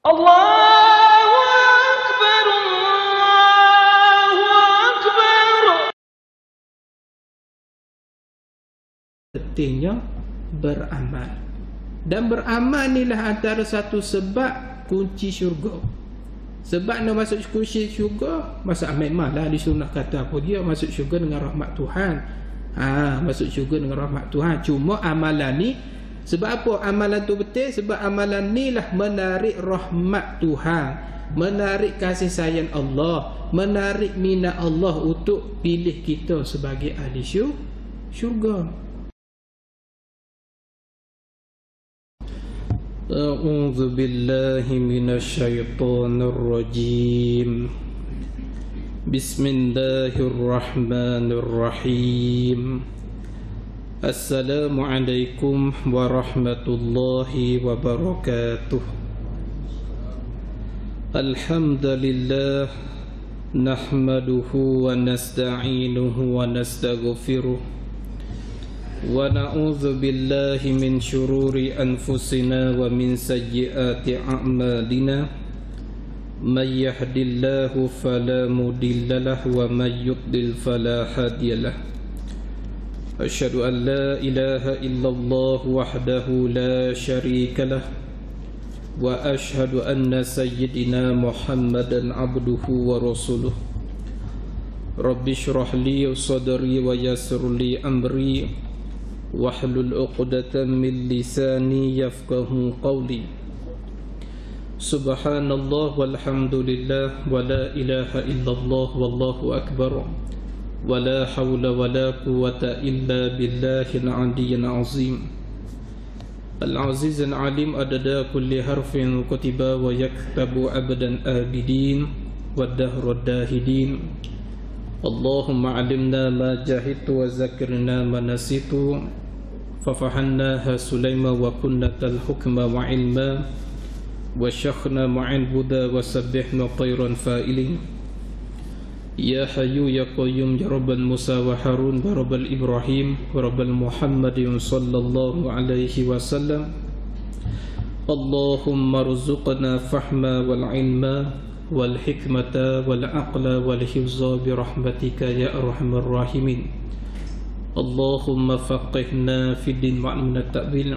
Allahu Akbar, Allahu Akbar. Pentingnya beramal. Dan beramal inilah antara satu sebab kunci syurga. Sebab nak masuk kunci syurga, masa memang lah di sunnah kata apa dia masuk syurga dengan rahmat Tuhan. Masuk syurga dengan rahmat Tuhan. Cuma amalan ni, sebab apa amalan tu betul? Sebab amalan ni lah menarik rahmat Tuhan, menarik kasih sayang Allah, menarik minat Allah untuk pilih kita sebagai ahli syurga. A'udzu billahi minasyaitonir rajim. Bismillahirrahmanirrahim. Assalamualaikum warahmatullahi wabarakatuh. Alhamdulillah, nahmaduhu wa nasta'inuhu wa nastaghfiruh, wa na'udzu billahi min syururi anfusina wa min sayyiati a'malina. May yahdihillahu fala mudilla lahu wa may yudlil fala hadiyalah. Asyhadu an la ilaha illallah wahdahu la syarika lah, wa asyhadu anna sayyidina Muhammadan abduhu wa rasuluh. Rabbi shrah li sadri wa yassir li amri wahlul 'uqdatam min lisani yafqahu qawli. Subhanallah walhamdulillah wa la ilaha illallah wallahu akbar. ولا حول ولا قوة إلا بالله العلي العظيم العزيز العليم عدد كل حرف كتب ويكتب أبدا آبدين والدهر الداهدين. اللهم علمنا ما جهلت وذكرنا ما نسيت ففهمناها سليمان وكنا الحكم وعلما وشيخنا مع الهدى وسبحنا طيرا فائلين. Ya Hayyu Ya Qayyum Ya Rabbal Musa wa Harun wa Rabbal Ibrahim wa Rabbal Muhammadin sallallahu alaihi wasallam. Allahumma rzuqna fahma wal ilma wal hikmata wal aqla wal hifza bi rahmatika ya arhamar rahimin. Allahumma faqihna fid din wa'allimna ta'wil.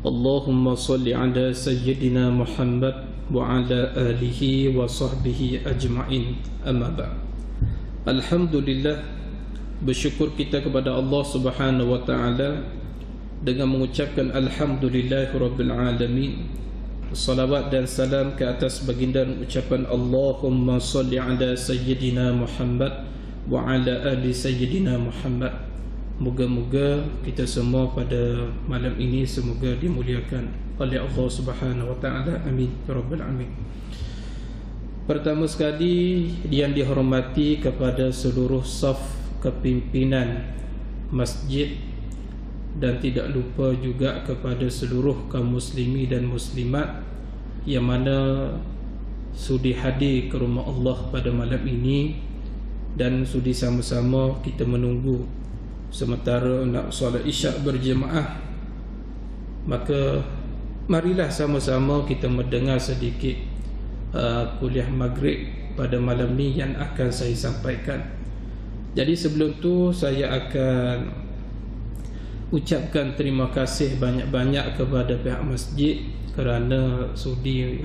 Allahumma salli ala sayyidina Muhammad wa ala alihi wa sahbihi ajma'in. Amma ba'd. Alhamdulillah, bersyukur kita kepada Allah Subhanahu wa taala dengan mengucapkan alhamdulillahirabbil alamin. Salawat dan salam ke atas baginda ucapan Allahumma salli ala sayyidina Muhammad wa ala ali sayyidina Muhammad. Moga-moga kita semua pada malam ini semoga dimuliakan oleh Allah Subhanahu wa taala. Amin ya rabbal alamin. Pertama sekali yang dihormati kepada seluruh saf kepimpinan masjid, dan tidak lupa juga kepada seluruh kaum muslimi dan muslimat yang mana sudi hadir ke rumah Allah pada malam ini dan sudi sama-sama kita menunggu sementara nak solat isyak berjemaah. Maka marilah sama-sama kita mendengar sedikit kuliah maghrib pada malam ni yang akan saya sampaikan. Jadi sebelum tu saya akan ucapkan terima kasih banyak-banyak kepada pihak masjid kerana sudi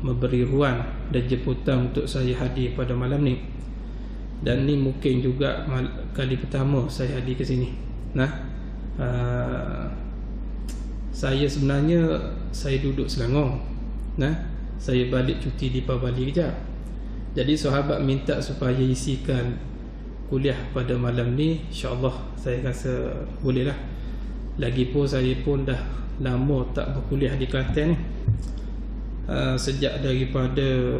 memberi ruang dan jemputan untuk saya hadir pada malam ni. Dan ni mungkin juga kali pertama saya hadir ke sini. Saya sebenarnya saya duduk Selangor. Saya balik cuti di Bali kejap. Jadi sahabat minta supaya isikan kuliah pada malam ni. InsyaAllah saya rasa bolehlah. Lagipun saya pun dah lama tak berkuliah di Kelantan ni. Sejak daripada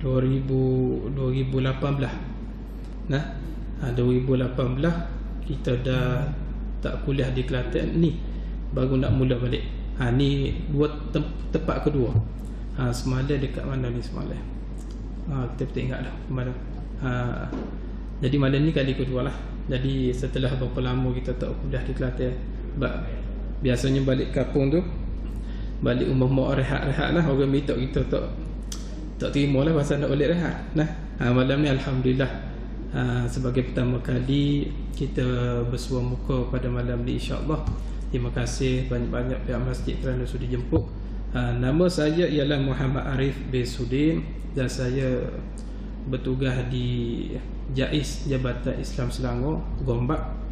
2018. 2018 kita dah tak kuliah di Kelantan ni, baru nak mula balik. Ni tempat kedua. Semalam dekat mana ni semalam? Kita tak ingat dah mana. Jadi malam ni kali kedua lah. Jadi setelah berapa lama kita tak kuliah di Kelantan. Biasanya balik kampung tu balik rumah mak rehat-rehat lah. Orang minta kita tak terima lah pasal nak balik rehat. Nah, malam ni alhamdulillah sebagai pertama kali kita bersua muka pada malam ni, insya-Allah. Terima kasih banyak-banyak pihak masjid kerana sudi jemput. Nama saya ialah Muhammad Arif bin Sudin dan saya bertugas di JAIS, Jabatan Islam Selangor, Gombak.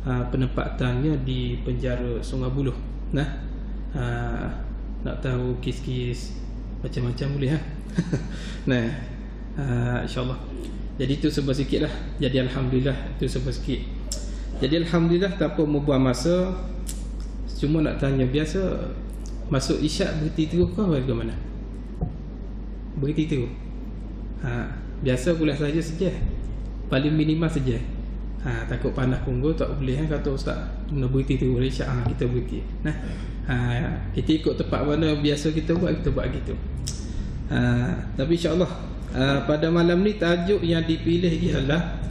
Penempatannya di penjara Sungai Buloh. Nah, nak tahu kis-kis macam-macam boleh ha. Nah, insya-Allah. Jadi itu sebab sikit lah. Jadi alhamdulillah itu sebab sikit. Jadi alhamdulillah tanpa membuang masa, cuma nak tanya, biasa masuk isyak berhenti terus ke bagaimana? Berhenti terus. Biasa kuliah saja saja. Paling minimal saja. Takut panas punggung tak boleh kan, kata ustaz nak berhenti terus isyak, kita berhenti. Nah, kita ikut tempat mana biasa kita buat gitu. Tapi insya-Allah pada malam ni tajuk yang dipilih ialah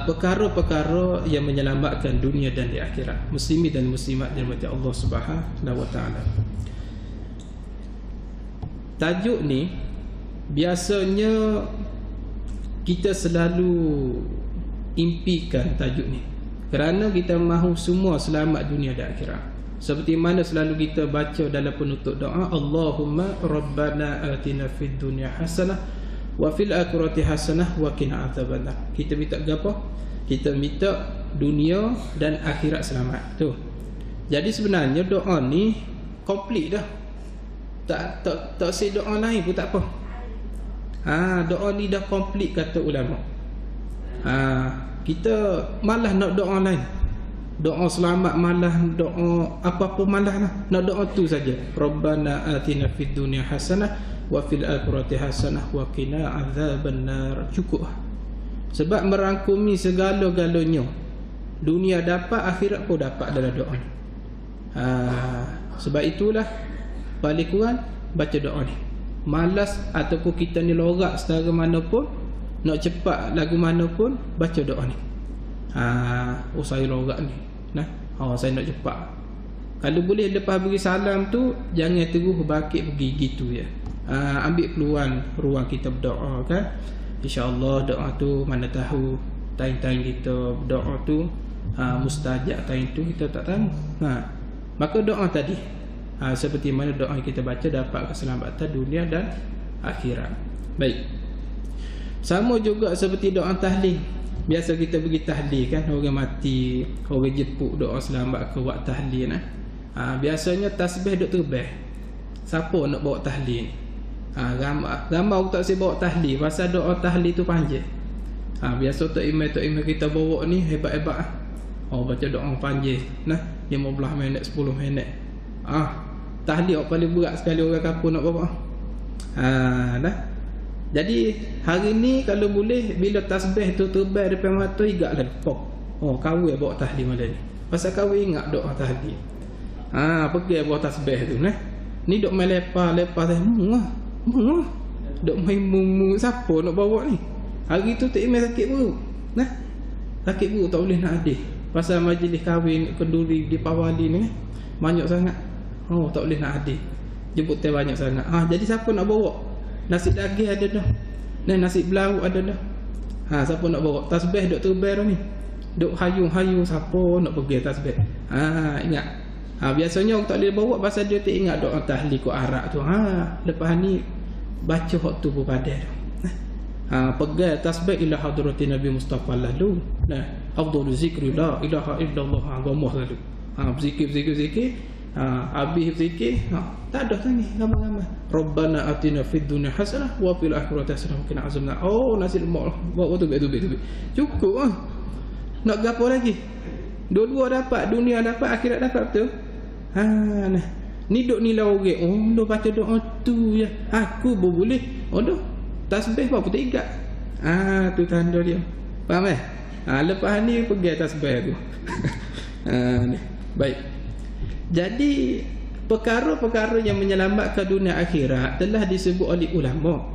perkara-perkara yang menyelamatkan dunia dan di akhirat. Muslimin dan muslimat dirahmati Allah Subhanahu wa taala. Tajuk ni biasanya kita selalu impikan tajuk ni kerana kita mahu semua selamat dunia dan akhirat. Seperti mana selalu kita baca dalam penutup doa, Allahumma rabbana atina fid dunya hasanah wa fil akhirati hasanah wa qina adzabannar. Kita minta apa? Kita minta dunia dan akhirat selamat. Tu. Jadi sebenarnya doa ni komplit dah. Tak say doa lain pun tak apa. Doa ni dah komplit kata ulama. Kita malah nak doa lain. Doa selamat malah, doa apa-apa malah lah. Nak doa tu saja. Rabbana atina fid dunya hasanah wa fil akhirati hasanah wa qina adzabannar. Cukup. Sebab merangkumi segala-galanya. Dunia dapat, akhirat pun dapat dalam doa ni. Sebab itulah paling kurang baca doa ni. Malas ataupun kita ni lorak setara mana pun, nak cepat lagu mana pun, baca doa ni. Saya lorak ni. Nah, saya nak cepat. Kalau boleh lepas beri salam tu jangan terus bakit pergi gitu ya. Ambil peluang ruang kita berdoa kan. Insya-Allah doa tu mana tahu time-time kita berdoa tu mustajab, time tu kita tak tahu. Maka doa tadi seperti mana doa yang kita baca dapat keselamatan dunia dan akhirat. Baik. Sama juga seperti doa tahlil. Biasa kita pergi tahlil kan, orang mati, orang jepuk doa selamat ke buat tahlil nah. Biasanya tasbih duk terbang. Siapa nak bawa tahlil? Ramai orang tak saya bawa tahlil pasal doa tahlil tu panjang. Biasa tok imam kita bawa ni hebat-hebat. Baca doa panjang nah, 15 minit 10 minit. Tahlil paling berat sekali orang kampung nak bawa. Dah. Jadi hari ni kalau boleh bila tasbih tu terbang depan mata igaklah pok. Kawin bawa tahlil malam ni. Pasal kawin ingat doa tahlil. Pergi bawa tasbih tu nah. Ni dok main lepas dok main mumu, siapa nak bawa ni? Hari tu tak imam sakit perut. Nah. Sakit perut tak boleh nak hadis. Pasal majlis kahwin kenduri di Pawali ni banyak sangat. Tak boleh nak hadis. Jemputan banyak sangat. Jadi siapa nak bawa? Nasi daging ada dah. Nasi belau ada dah. Siapa nak bawa? Tasbih duk terbang ni. Duk hayung-hayung, siapa nak pergi tasbih? Ingat. Biasanya orang tak boleh bawa pasal dia tak ingat doa tahlil ko Arab tu. Lepas ni baca hak tu pun padan. Pegang tasbih ila hadratin Nabi Mustafa lalu. Afdalu zikri la ilaha illallah. Agama lalu. Zikir. Habis zikir, tak ada tanya ramai-ramai. Rabbana atina fid dunya hasanah wa fil akhirati hasanah wa qina azabannar. Nasi lemak bawa tu. Cukup nak gapo lagi? Dua-dua dapat, dunia dapat, akhirat dapat betul. Nah. Ni duk nilai orang. Dah baca doa tu ya. Aku boleh. Dah. Tasbih apa tak ingat. Tu tanda dia. Faham lepas ni pergi tasbih tu. Baik. Jadi perkara-perkara yang menyelamatkan dunia akhirat telah disebut oleh ulama.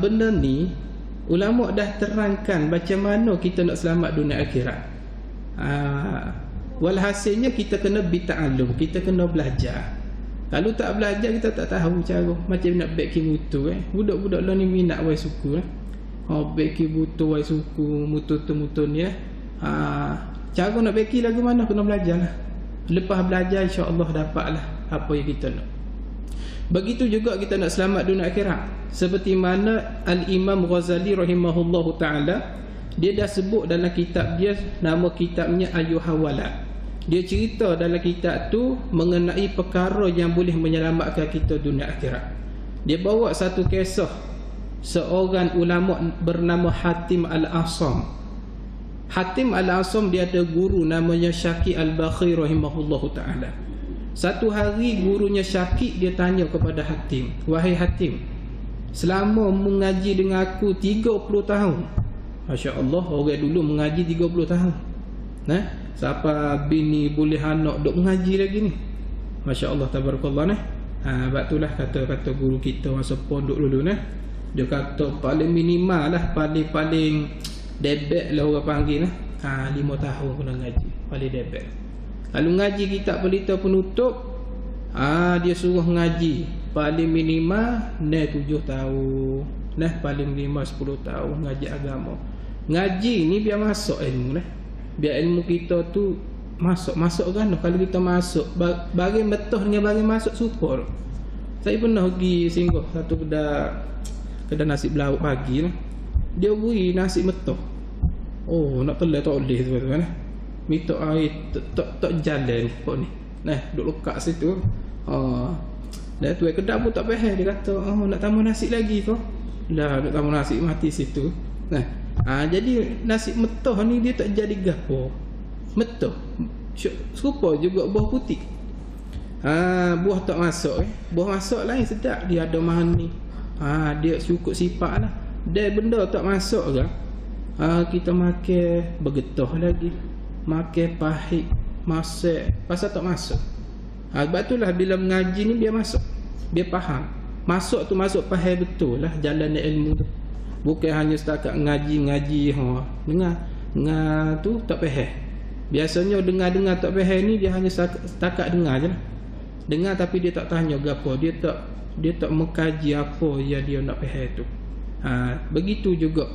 Benda ni ulama dah terangkan macam mana kita nak selamat dunia akhirat. Walhasilnya kita kena bita'allum, kita kena belajar. Kalau tak belajar kita tak tahu cara macam nak beki mutu budak-budak lah ni minat wai suku beki butu wai suku mutu-mutu ni cara nak beki lagu mana kena belajar lah. Lepas belajar insya-Allah dapatlah apa yang kita nak. Begitu juga kita nak selamat dunia akhirat. Seperti mana Al-Imam Ghazali rahimahullahu ta'ala, dia dah sebut dalam kitab dia, nama kitabnya Ayyuhawala. Dia cerita dalam kitab tu mengenai perkara yang boleh menyelamatkan kita dunia akhirat. Dia bawa satu kisah seorang ulama bernama Hatim Al-Asam. Hatim Al-Asam dia ada guru namanya Syaqi Al-Bakhi rahimahullahu ta'ala. Satu hari gurunya Syaqi dia tanya kepada Hatim, "Wahai Hatim, selama mengaji dengan aku 30 tahun." Masya Allah, orang dulu mengaji 30 tahun. Siapa bini boleh anak duk mengaji lagi ni. Masya Allah, tabarakallah nah. Sebab itulah kata guru kita masa pondok dulu nah. Dia kata paling minimal lah, paling debek lah orang panggil nah. 5 tahun kena ngaji, paling debek. Lalu ngaji kitab pelita penutup, dia suruh ngaji paling minimal 7 tahun. Paling minimal 10 tahun ngaji agama. Ngaji ni biar masuk ilmu nah. Biar ilmu kita tu masuk kan. Kalau kita masuk bagi betul dengan bagi masuk super. Saya pernah pergi singgah satu kedai nasi belauk pagi lah. Dia beri nasi metah. Nak telai tak boleh tu kan. Minta air tak jalan kok ni. Duk lekat situ. Dan tu kedai pun tak faham. Dia kata nak tambah nasi lagi kau. Dah nak tambah nasi mati situ. Jadi nasi metah ni dia tak jadi gapo. Metah serupa juga buah putih. Buah tak masuk buah masuk lain sedap, dia ada manis. Dia cukup sifat lah. Dia benda tak masuk ke, kita makan bergetah lagi, makan pahit, masak pasal tak masuk. Sebab itulah bila mengaji ni biar masuk, biar faham. Masuk tu masuk faham betul lah jalan ilmu tu. Bukan hanya setakat ngaji dengar tu tak faham. Biasanya dengar tak faham ni dia hanya setakat dengar je lah. Dengar tapi dia tak tanya gapo, dia tak mengkaji apa yang dia nak faham tu. Begitu juga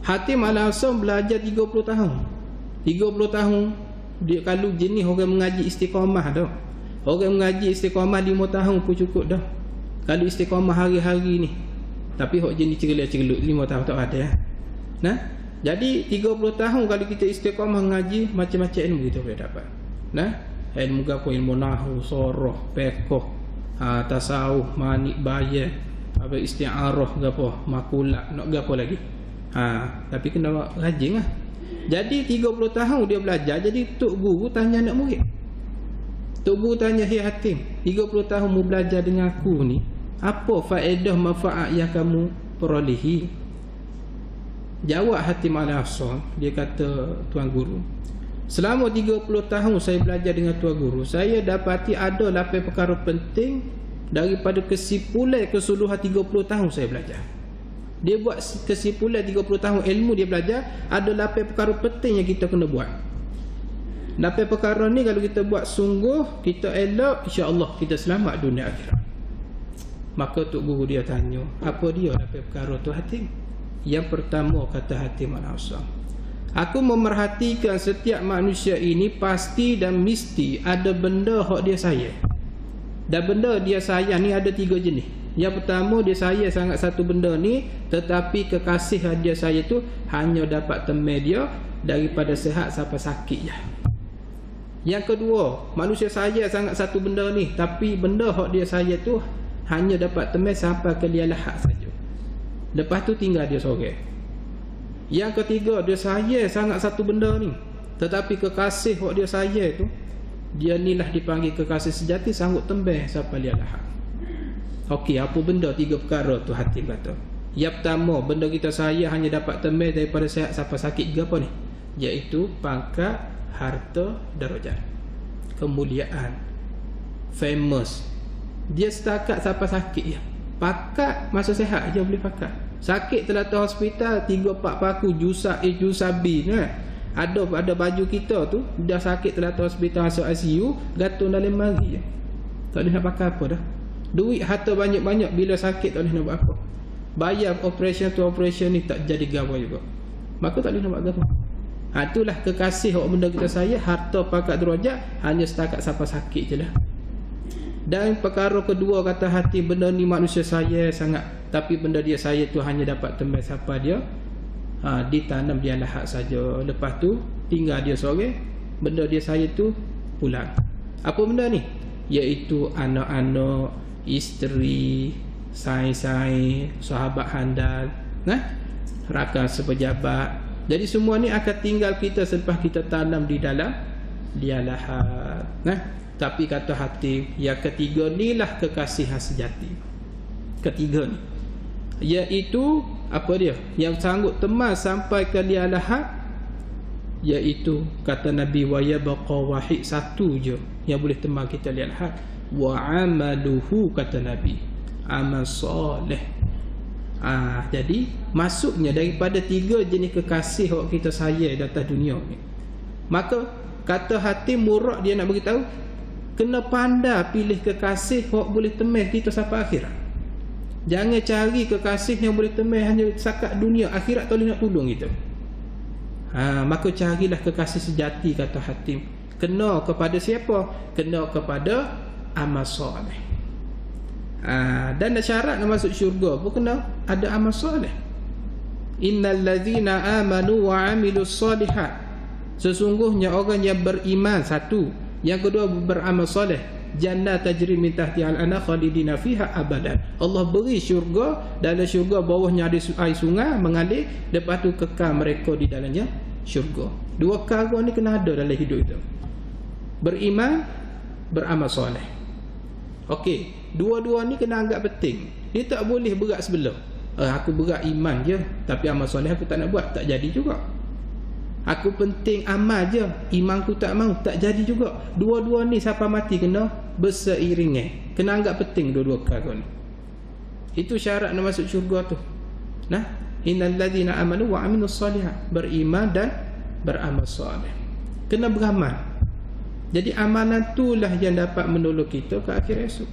Hatim Al-Asam belajar 30 tahun. 30 tahun dia kalau jenis orang mengaji istiqamah dah. Orang mengaji istiqamah 5 tahun pun cukup dah. Kalau istiqamah hari-hari ni. Tapi hok jenis ceriluk 5 tahun tak ada. Jadi 30 tahun kalau kita istiqamah mengaji, macam-macam ilmu kita boleh dapat. Ilmu gapo, ilmu nahwu, soroh, fiqh, tasawuf, manik bayan, isti'arah gapo, makulat, nak gapo lagi. Tapi kena rajin lah. Jadi 30 tahun dia belajar. Jadi tok guru tanya anak murid. Tok guru tanya, "Hei Hatim, 30 tahun mu belajar dengan aku ni, apa faedah manfaat yang kamu perolehi?" Jawab Hatim Al-Asam, dia kata, "Tuan guru, selama 30 tahun saya belajar dengan tuan guru, saya dapati ada 8 perkara penting daripada kesimpulan keseluruhan 30 tahun saya belajar." Dia buat kesimpulan 30 tahun ilmu dia belajar, ada 8 perkara penting yang kita kena buat. 8 perkara ni kalau kita buat sungguh, kita elok, insya-Allah kita selamat dunia akhirat. Maka tok guru dia tanya, "Apa dia 8 perkara tu Hatim?" Yang pertama kata Hatim Al-Asam, "Aku memerhatikan setiap manusia ini pasti dan mesti ada benda hak dia sayang. Dan benda dia sayang ni ada 3 jenis. Yang pertama, dia sayang sangat satu benda ni, tetapi kekasih dia sayang tu hanya dapat temui dia daripada sehat sampai sakit je. Yang kedua, manusia sayang sangat satu benda ni, tapi benda hak dia sayang tu hanya dapat temui sampai ke dia lahat saja. Lepas tu tinggal dia sorang. Yang ketiga, dia sayang sangat satu benda ni, tetapi kekasih hak dia sayang tu, dia ni lah dipanggil kekasih sejati, sanggup tembeh sampai dia lahat." Okey, apa benda 3 perkara tu Hatim kata? Yang pertama, benda kita sayang hanya dapat temui daripada sehat sampai sakit ke apa ni? Iaitu pangkat, harta, darjat, kemuliaan, famous. Dia setakat sampai sakit je. Pakat masa sehat je boleh pakat. Sakit terletak hospital 3-4 paku jusa A jusa B kan. Ada baju kita tu dah sakit terletak hospital masuk ICU, gantung dalam mari je. Tak boleh nak pakai apa dah. Duit harta banyak-banyak, bila sakit tak boleh nak buat apa. Bayar operation tu operation ni tak jadi gawa juga. Maka tak boleh nak buat apa. Itulah kekasih awak benda kita saya. Harta pangkat derajat hanya setakat siapa sakit je lah. Dan perkara kedua kata hati, benda ni manusia saya sangat, tapi benda dia saya tu hanya dapat tembak siapa dia, ditanam dia lahat saja. Lepas tu tinggal dia seorang, benda dia saya tu pulang. Apa benda ni? Iaitu anak-anak, isteri, sain-sain, sahabat handal, rakan sepejabat. Jadi semua ni akan tinggal kita selepas kita tanam di dalam dia lahat. Tapi kata hati, yang ketiga ni lah kekasihan sejati. Ketiga ni, iaitu apa dia? Yang sanggup teman sampai ke dia lahat, iaitu kata Nabi, wa yabqa wahid, satu je yang boleh teman kita dia lahat. Wa amaluhu, kata Nabi, amal soleh. Jadi maksudnya daripada tiga jenis kekasih awak kita sayang di atas dunia ni, maka kata hati murah dia nak beritahu, kena pandai pilih kekasih awak boleh temeh kita sampai akhirat. Jangan cari kekasih yang boleh temeh hanya sakat dunia, akhirat tak boleh nak tolong kita. Maka carilah kekasih sejati, kata Hatim. Kena kepada siapa? Kena kepada amal soleh. Dan syarat nak masuk syurga pun kena ada amal soleh. Innal ladzina amanu wa amilus solihat, sesungguhnya orang yang beriman, satu. Yang kedua beramal soleh, jannah tajri min tahtiha al-anhar khalidina fiha abadan. Allah beri syurga, dalam syurga bawahnya ada air sungai mengalir, lepas tu kekal mereka di dalamnya syurga. Dua perkara ni kena ada dalam hidup kita. Beriman, beramal soleh. Okey, dua-dua ni kena anggap penting. Dia tak boleh berat sebelah. Aku berat iman je, tapi amal soleh aku tak nak buat, tak jadi juga. Aku penting amal je, imanku tak mau, tak jadi juga. Dua-dua ni siapa mati kena berseiringan. Kena anggap penting dua-dua perkara ni. Itu syarat nak masuk syurga tu. Innal ladzina amanu wa amilus solihat, beriman dan beramal soleh. Kena beramal. Jadi amalan itulah yang dapat menolong kita ke akhir esok.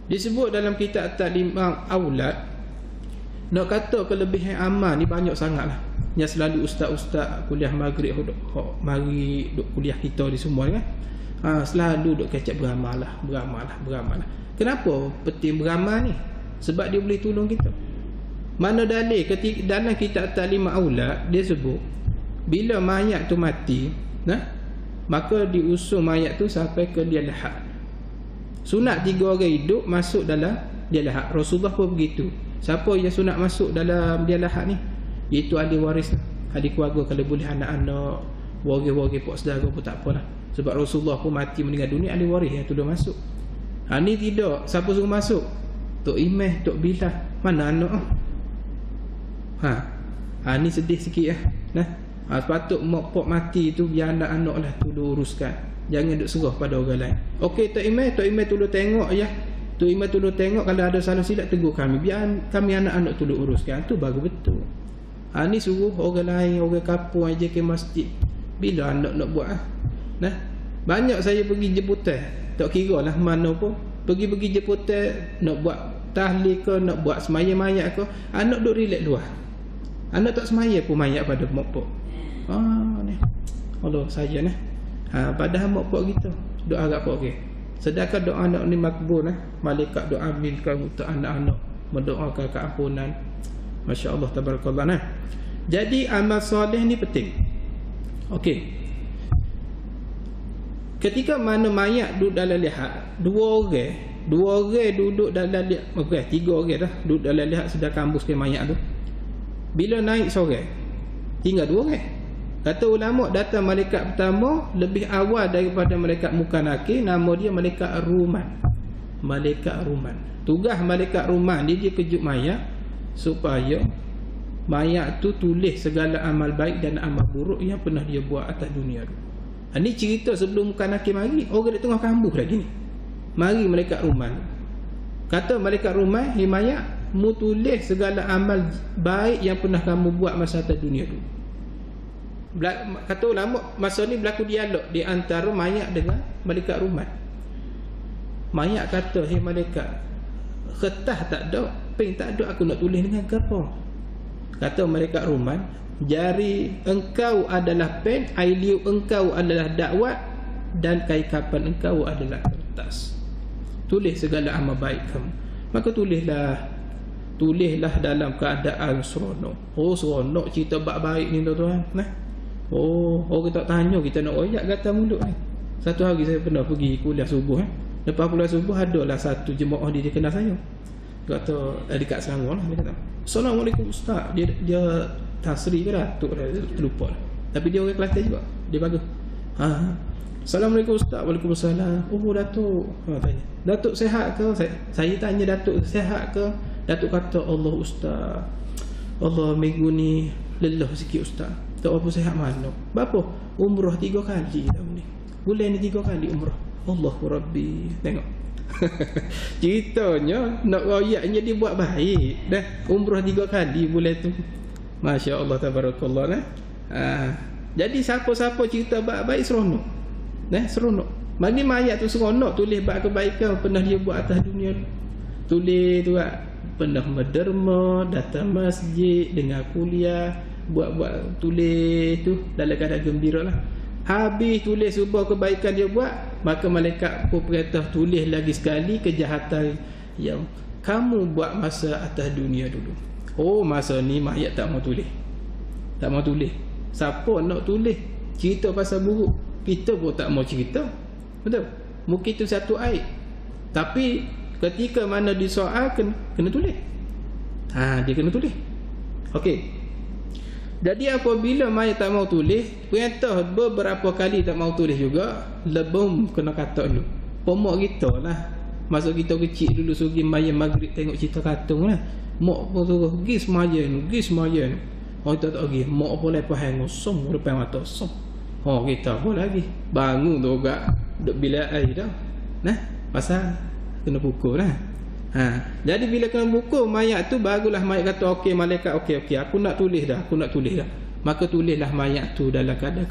Disebut dalam kitab Ta'limul Aulad, nak kata kelebihan amal ni banyak sangatlah. Yang selalu ustaz-ustaz kuliah maghrib mari duk kuliah kita di semua kan, selalu duk kecap beramal lah. Kenapa penting beramal ni? Sebab dia boleh tolong kita. Mana dalil ketika dalam kitab Ta'limul Aulad dia sebut, bila mayat tu mati, maka diusung mayat tu sampai ke dia lahat. Sunat 3 orang hidup masuk dalam dia lahat. Rasulullah pun begitu. Siapa yang sunat masuk dalam dia lahat ni? Iaitu ahli waris, ahli keluarga, kalau boleh anak-anak, warga-warga pok saudara pun tak apalah. Sebab Rasulullah pun mati meninggal dunia, ahli waris yang tolong masuk. Ni tidak, siapa suruh masuk? Tok Imeh, Tok Bilal, mana anak? Ni sedih sikit sepatut mak pok mati tu biar anak-anak lah tolong uruskan. Jangan duk serah pada orang lain. Okey Tok Imeh tolong tengok ya. Tok Imeh tolong tengok, kalau ada salah silap tegur kami, biar kami anak-anak tolong uruskan. Tu baru betul. Ni suruh orang lain, orang kampung aja ke masjid. Bila anak nak buat banyak saya pergi jemputan, tak kira lah mana pun, pergi jemputan nak buat tahlil ke, nak buat semaya mayat ke, anak duk relax luar. Anak tak semaya pun mayat pada mak pok. Ni Allah saya ni. Padahal mak pok kita doa agak pok okey. Sedangkan doa anak ni makbul malaikat doa aminkan untuk anak-anak, mendoakan keampunan. Masya Allah, tabarakallah. Jadi amal soleh ni penting. Okey, ketika mana mayat duduk dalam lihat, dua orang duduk dalam lihat, tiga orang dah duduk dalam lihat sedang kambus ke mayat tu. Bila naik seorang, tinggal dua orang. Kata ulama, datang malaikat pertama lebih awal daripada malaikat muka nakir, nama dia malaikat Ruman. Malaikat Ruman, tugas malaikat Ruman dia kejut mayat supaya mayat tu tulis segala amal baik dan amal buruk yang pernah dia buat atas dunia tu. Ini cerita sebelum muka nakir mari, orang di tengah kambuh lagi ni. Mari malaikat Ruman. Kata malaikat Ruman, "Hei mayat, mu tulis segala amal baik yang pernah kamu buat masa atas dunia tu." Kata ulama, masa ni berlaku dialog di antara mayat dengan malaikat Ruman. mayat kata, "Hei malaikat, kertas tak ada, pen tak ada, aku nak tulis dengan apa?" Kata malaikat Ruman, "Jari engkau adalah pen, air liur engkau adalah dakwat, dan kain kapan engkau adalah kertas. Tulis segala amal baik kamu." Maka tulislah dalam keadaan seronok. Oh, seronok cerita baik ni tuan-tuan. Nah. Orang tak tanya, kita nak royak kata mulut ni. Satu hari saya pernah pergi kuliah subuh. Lepas kuliah subuh adalah satu jemaah dia kenal saya. Kata dekat Selangor lah, dia kata, "Assalamualaikum Ustaz." Dia Tasri ke Datuk dah, terlupa lah. Tapi dia orang Kelantan juga. Dia bagus. "Assalamualaikum Ustaz." "Waalaikumsalam." "Oh, Datuk." Tanya, "Datuk sihat ke?" Saya tanya Datuk sihat ke. Datuk kata, "Allah Ustaz, Allah minggu ni lelah sikit Ustaz. Tak apa sihat mana. Berapa? Umrah 3 kali tahun ni. Bulan ni 3 kali umrah. Allahu Rabbi." Tengok. Ceritanya nak royaknya dia buat baik dah. Umrah 3 kali bulan tu. Masya Allah, tabarakallah nah. Jadi siapa-siapa cerita baik-baik seronok. Seronok. Mari mayat tu seronok, tulis bab kebaikan pernah dia buat atas dunia. Tulis tu pernah menderma, datang masjid, dengar kuliah, buat tulis tu dalam keadaan gembira lah. Habis tulis sebuah kebaikan dia buat, maka malaikat pun perintah tulis lagi sekali kejahatan yang kamu buat masa atas dunia dulu. Oh, masa ni mayat tak mau tulis. Tak mau tulis. Siapa nak tulis cerita pasal buruk? Kita pun tak mau cerita. Betul? Mungkin itu satu aib. Tapi ketika mana disoal kena tulis. Dia kena tulis. Okey. Jadi apabila mayat tak mau tulis, perintah beberapa kali tak mau tulis juga, lebih kena kata dulu. Pemak kita lah. Masa kita kecil dulu sugi mayat maghrib tengok cerita kartun lah. Mak pun suruh pergi semayan. Oh, kita tak pergi. Mak pun lepas hang ngosong depan mata som. Kita pun lagi bangun tu agak duk bila air dah. Pasal kena pukul lah. Jadi bila kena pukul mayat tu, barulah mayat kata, "Okey malaikat, okey, aku nak tulis dah. Maka tulislah mayat tu dalam keadaan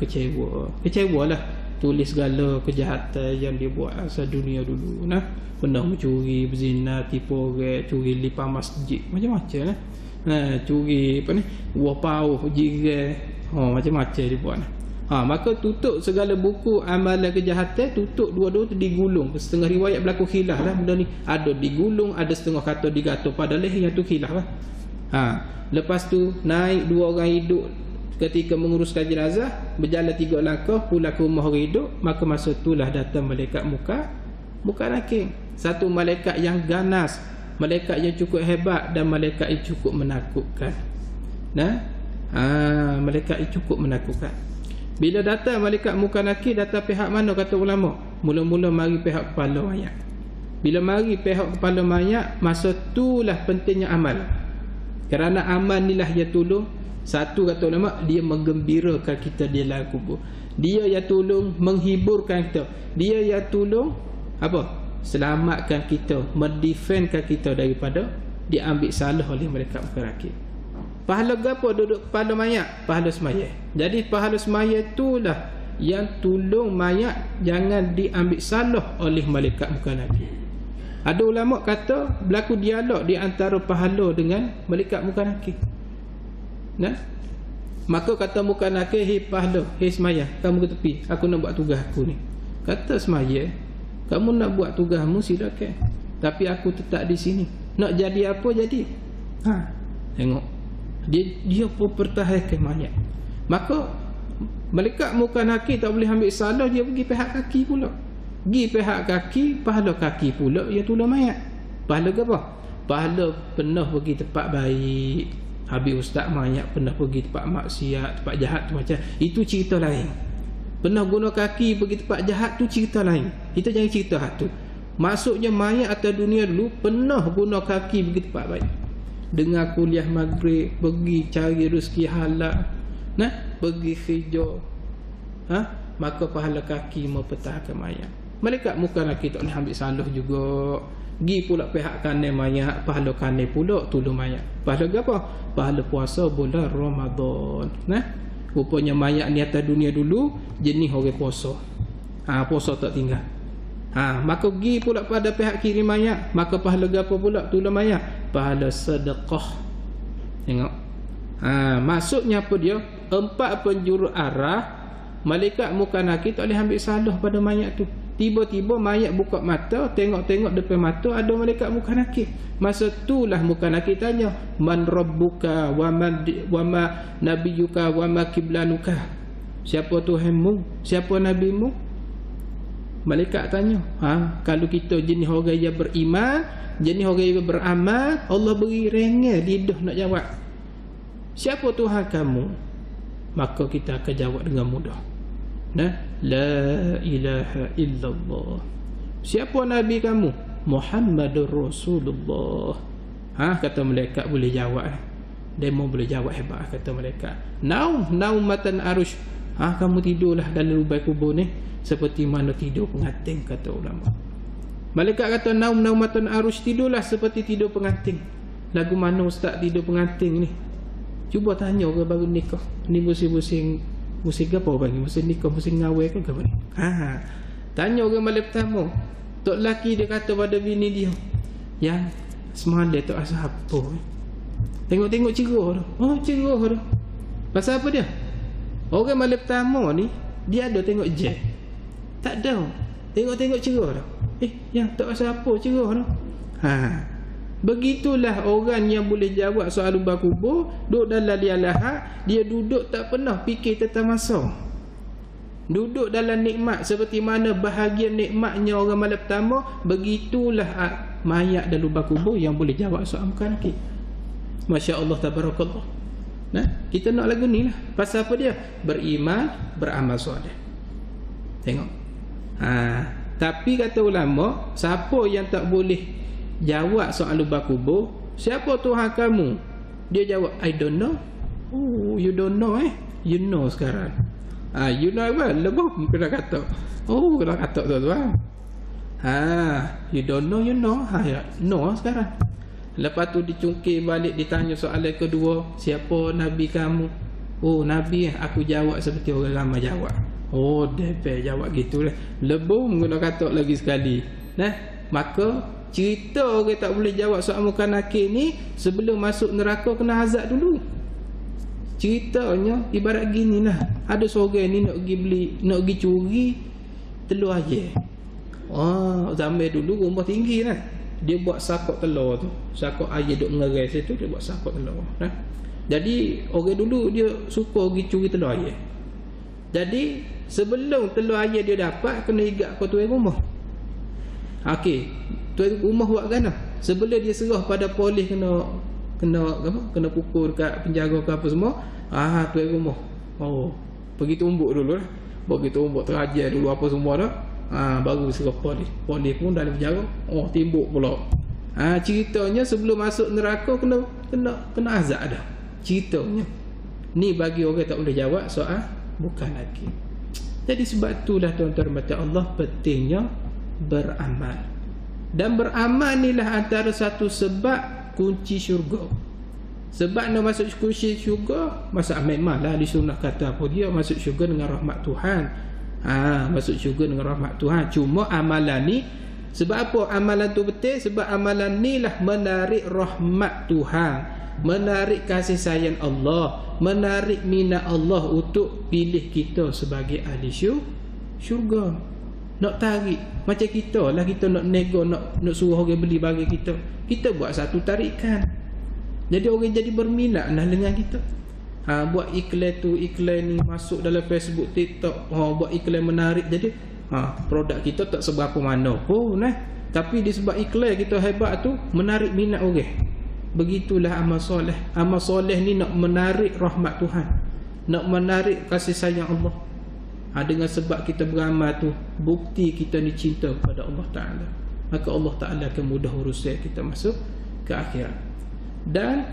kecewalah. Tulis segala kejahatan yang dia buat asal dunia dulu. Pernah mencuri, berzina, tipu orang, curi lipat masjid, macam-macam curi buah pauh, jiran, macam-macam dia buat. Maka tutup segala buku amalan kejahatan, tutup dua-dua tu digulung. Setengah riwayat berlaku khilaf lah benda ni. Ada digulung, ada setengah kata digatur pada leher, yang tu khilaf lah. Lepas tu naik 2 orang hidup ketika menguruskan jenazah, berjalan 3 langkah pulang ke rumah orang hidup. Maka masa itulah datang malaikat muka nakir. Satu malaikat yang ganas, malaikat yang cukup hebat, dan malaikat yang cukup menakutkan. Malaikat yang cukup menakutkan. Bila datang malaikat muka nakir, datang pihak mana kata ulama? Mula-mula mari pihak kepala mayat. Bila mari pihak kepala mayat, masa itulah pentingnya amal. Kerana amal inilah yang tolong. Satu kata ulama, dia menggembirakan kita di dalam kubur. Dia yang tolong menghiburkan kita. Dia yang tolong selamatkan kita, mendefendkan kita daripada diambil salah oleh mereka muka nakir. Pahala gapo duduk kepala mayat? Pahala semaya. Jadi pahala semaya itulah yang tolong mayat jangan diambil salah oleh malaikat muka nakir. Ada ulama kata berlaku dialog di antara pahala dengan malaikat muka nakir. Maka kata muka nakir, "Hei pahala, hei semaya, kamu ke tepi, aku nak buat tugas aku ni." Kata semaya, "Kamu nak buat tugasmu silakan, tapi aku tetap di sini. Nak jadi apa jadi." Tengok. Dia pun pertahankan mayat. Maka malaikat muka nakir tak boleh ambil salah, dia pergi pihak kaki pula. Pergi pihak kaki, pahala kaki pula ia tolong mayat. Pahala apa? Pahala pernah pergi tempat baik. Habis ustaz mayat pernah pergi tempat maksiat, tempat jahat tu macam itu cerita lain. Pernah guna kaki pergi tempat jahat tu cerita lain. Kita jangan cerita tu. Maksudnya mayat atas dunia dulu pernah guna kaki pergi tempat baik. Dengar kuliah maghrib, pergi cari rezeki halal, pergi hijau, maka pahala kaki mempertahankan mayat. Malaikat muka nakir tak boleh ambil salah juga. Gi pula pihak kanan mayat, pahala kanan pula tolong mayat. Pahala apa? Pahala puasa bulan Ramadan. Rupanya mayat ni atas dunia dulu jenis orang puasa. Puasa tak tinggal. Maka pergi pula pada pihak kiri mayat, maka pahala gapo pula tulang mayat? Pahala sedekah. Tengok. Maksudnya apa dia? 4 penjuru arah malaikat muka nakir tak boleh ambil salah pada mayat tu. Tiba-tiba mayat buka mata, tengok-tengok depan mata ada malaikat muka nakir. Masa itulah muka nakir tanya, man rabbuka wa ma nabiyuka wa ma qiblanuka. Siapa Tuhanmu? Siapa nabimu? Malaikat tanya. Kalau kita jenis orang yang beriman, jenis orang yang beramal, Allah beri rengel lidah nak jawab. Siapa Tuhan kamu? Maka kita akan jawab dengan mudah. La ilaha illallah. Siapa Nabi kamu? Muhammadur Rasulullah. Kata malaikat boleh jawab. Demo boleh jawab hebat, kata malaikat. Naumatan arush. Kamu tidurlah dalam lubang kubur ni seperti mana tidur pengantin, kata ulama. Malaikat kata naumatan arush, tidurlah seperti tidur pengantin. Lagu mana ustaz tidur pengantin ni? Cuba tanya orang baru nikah. Ni musim apa bagi? Musim nikah, musim ngawai ke apa ni? Tanya orang malam pertama. Tok lelaki dia kata pada bini dia, yang semalam tok asal apa? Tengok-tengok cerah dah. Cerah dah. Pasal apa dia? Orang malam pertama ni dia ada tengok je. Tak ada. Tengok-tengok cerah dah. Yang tok asal apa cerah dah. Begitulah orang yang boleh jawab soal lubang kubur, duduk dalam lialahat, dia duduk tak pernah fikir tentang masa. Duduk dalam nikmat seperti mana bahagia nikmatnya orang malam pertama, begitulah mayat dalam lubang kubur yang boleh jawab soal muka nakir. Masya Allah, tabarakallah. Kita nak lagu ni lah. Pasal apa dia? Beriman, beramal soleh. Tengok. Tapi kata ulama, siapa yang tak boleh jawab soal lubang kubur, siapa Tuhan kamu? Dia jawab, I don't know. You don't know You know sekarang. You know apa? Lebih kena kata. Kena kata tuan-tuan. You don't know, you know. No sekarang. Lepas tu dicungkir balik, ditanya soalan kedua, siapa Nabi kamu? Nabi aku jawab seperti orang ramai jawab. Depa jawab gitulah. Lebih guna kata lagi sekali. Maka cerita orang tak boleh jawab soal muka nakir ni, sebelum masuk neraka kena azab dulu. Ceritanya ibarat gini lah. Ada seorang ni nak pergi curi telur ayam. Zaman dulu rumah tinggi lah. Dia buat sakok telur tu, sakok ayam duk mengerai situ, dia buat sakok telur. Jadi orang dulu dia suka pergi curi telur ayam. Jadi sebelum telur ayam dia dapat, kena igat ke tuan rumah. Tuan rumah buat kan? Sebelum dia serah pada polis kena pukul dekat penjaga ke apa semua, tuan rumah pergi tumbuk dulu lah. Pergi tumbuk, terajar dulu apa semua dah. Baru serah polis. Polis pun dalam penjara, timbuk pula. Ceritanya sebelum masuk neraka kena azab dah. Ceritanya ni bagi orang tak boleh jawab soal bukan lagi. Jadi sebab itulah tuan-tuan mata Allah, pentingnya beramal. Dan beramal inilah antara satu sebab kunci syurga. Sebab nak masuk kunci syurga, masa memanglah di sunnah kata apa dia masuk syurga dengan rahmat Tuhan. Masuk syurga dengan rahmat Tuhan. Cuma amalan ni, sebab apa amalan tu betul? Sebab amalan ni lah menarik rahmat Tuhan, menarik kasih sayang Allah, menarik minat Allah untuk pilih kita sebagai ahli syurga. Nak tarik macam kita lah, kita nak nego, nak suruh orang beli bagi kita, kita buat satu tarikan, jadi orang jadi berminat lah dengan kita. Buat iklan tu, iklan ni masuk dalam Facebook, TikTok, buat iklan menarik. Jadi produk kita tak seberapa mana pun tapi disebab iklan kita hebat tu menarik minat orang. Begitulah amal soleh. Amal soleh ni nak menarik rahmat Tuhan, nak menarik kasih sayang Allah. Dengan sebab kita beramal tu, bukti kita ni cinta kepada Allah Ta'ala, maka Allah Ta'ala akan mudah urusan kita masuk ke akhirat. Dan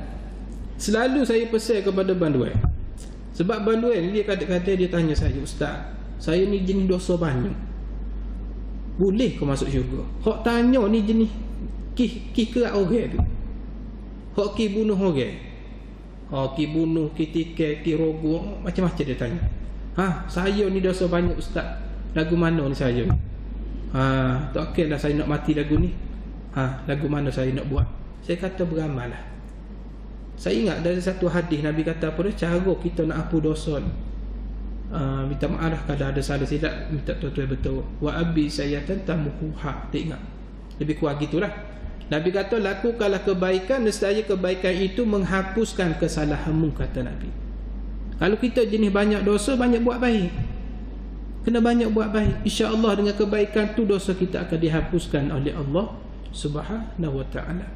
selalu saya pesan kepada banduan, sebab banduan dia kata-kata dia tanya saya, Ustaz, saya ni jenis dosa banyak, boleh ke masuk syurga? Hak tanya ni jenis kih kerak orang tu, hak ki bunuh orang, ki bunuh, ki tikai, ki rogo, macam-macam dia tanya. Saya ni dosa banyak Ustaz. Lagu mana ni saya ni? Tak okey lah saya nak mati lagu ni. Lagu mana saya nak buat? Saya kata beramal lah. Saya ingat dari satu hadis Nabi kata apa dia, cara kita nak hapus dosa ni, minta maaf lah kalau ada salah silap, minta tuan-tuan betul. Wa abi sayatan tamuha. Tak ingat. Lebih kurang gitulah. Nabi kata lakukanlah kebaikan nescaya kebaikan itu menghapuskan kesalahanmu, kata Nabi. Kalau kita jenis banyak dosa, banyak buat baik. Kena banyak buat baik. InsyaAllah dengan kebaikan tu dosa kita akan dihapuskan oleh Allah Subhanahu wa ta'ala.